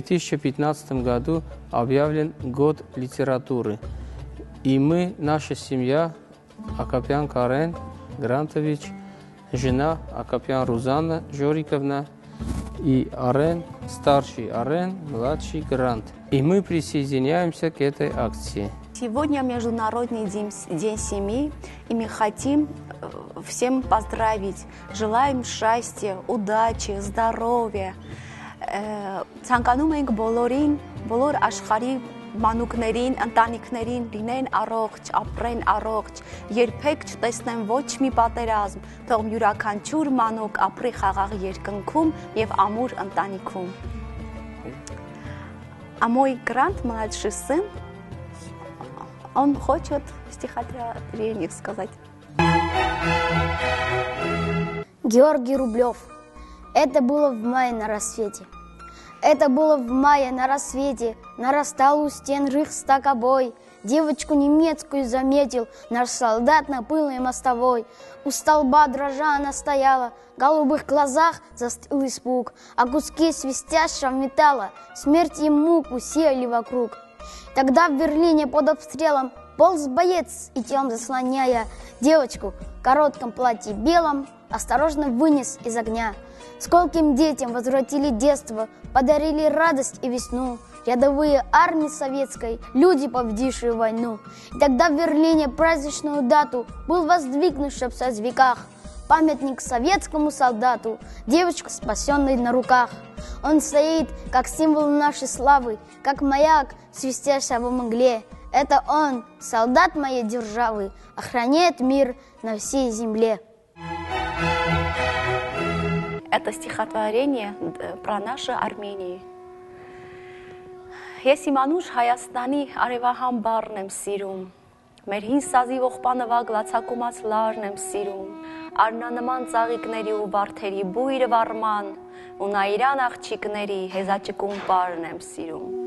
2015 году объявлен год литературы. И мы, наша семья, Акопян Карен Грантович, жена Акопян Рузанна Жориковна и Арен, старший Арен, младший Грант. И мы присоединяемся к этой акции. Сегодня Международный день семьи, и мы хотим всем поздравить. Желаем счастья, удачи, здоровья. Ցանկանում ենք բոլոր աշխարհի մանուկներին, ընտանիքներին լինեն առողջ, ապրեն առողջ, երբեք չտեսնեն ոչ մի պատերազմ, թող յուրաքանչյուր մանուկ ապրի խաղաղ երկնքում եւ ամուր ընտանիքում. А мой Грант, младший сын, он хочет стихотворение сказать. Георгий Рублев. Это было в мае на рассвете. Это было в мае на рассвете. Нарастал у стен Рейхстаг-обой. Девочку немецкую заметил наш солдат на пыльной мостовой. У столба дрожа она стояла, в голубых глазах застыл испуг, а куски свистящего металла смерть и муку сеяли вокруг. Тогда в Берлине под обстрелом полз боец и телом заслоняя девочку в коротком платье белом осторожно вынес из огня. Скольким детям возвратили детство, подарили радость и весну. Рядовые армии советской, люди, победившие войну. И тогда в Берлине праздничную дату был воздвигнут в веках памятник советскому солдату, девочку, спасенной на руках. Он стоит, как символ нашей славы, как маяк, свистящий во мгле. Это он, солдат моей державы, охраняет мир на всей земле. Это стихотворение про нашу Армению. Ես իմ անուշ Հայաստանի արևահամ բառն եմ սիրում, մեր հին սազի ողբանվագ լացակումած լարն եմ սիրում, արնանման ծաղիկների ու վարդերի բույրը վարման, ու նայիրան աղջիկների հեզաճկում պարն եմ սիրում։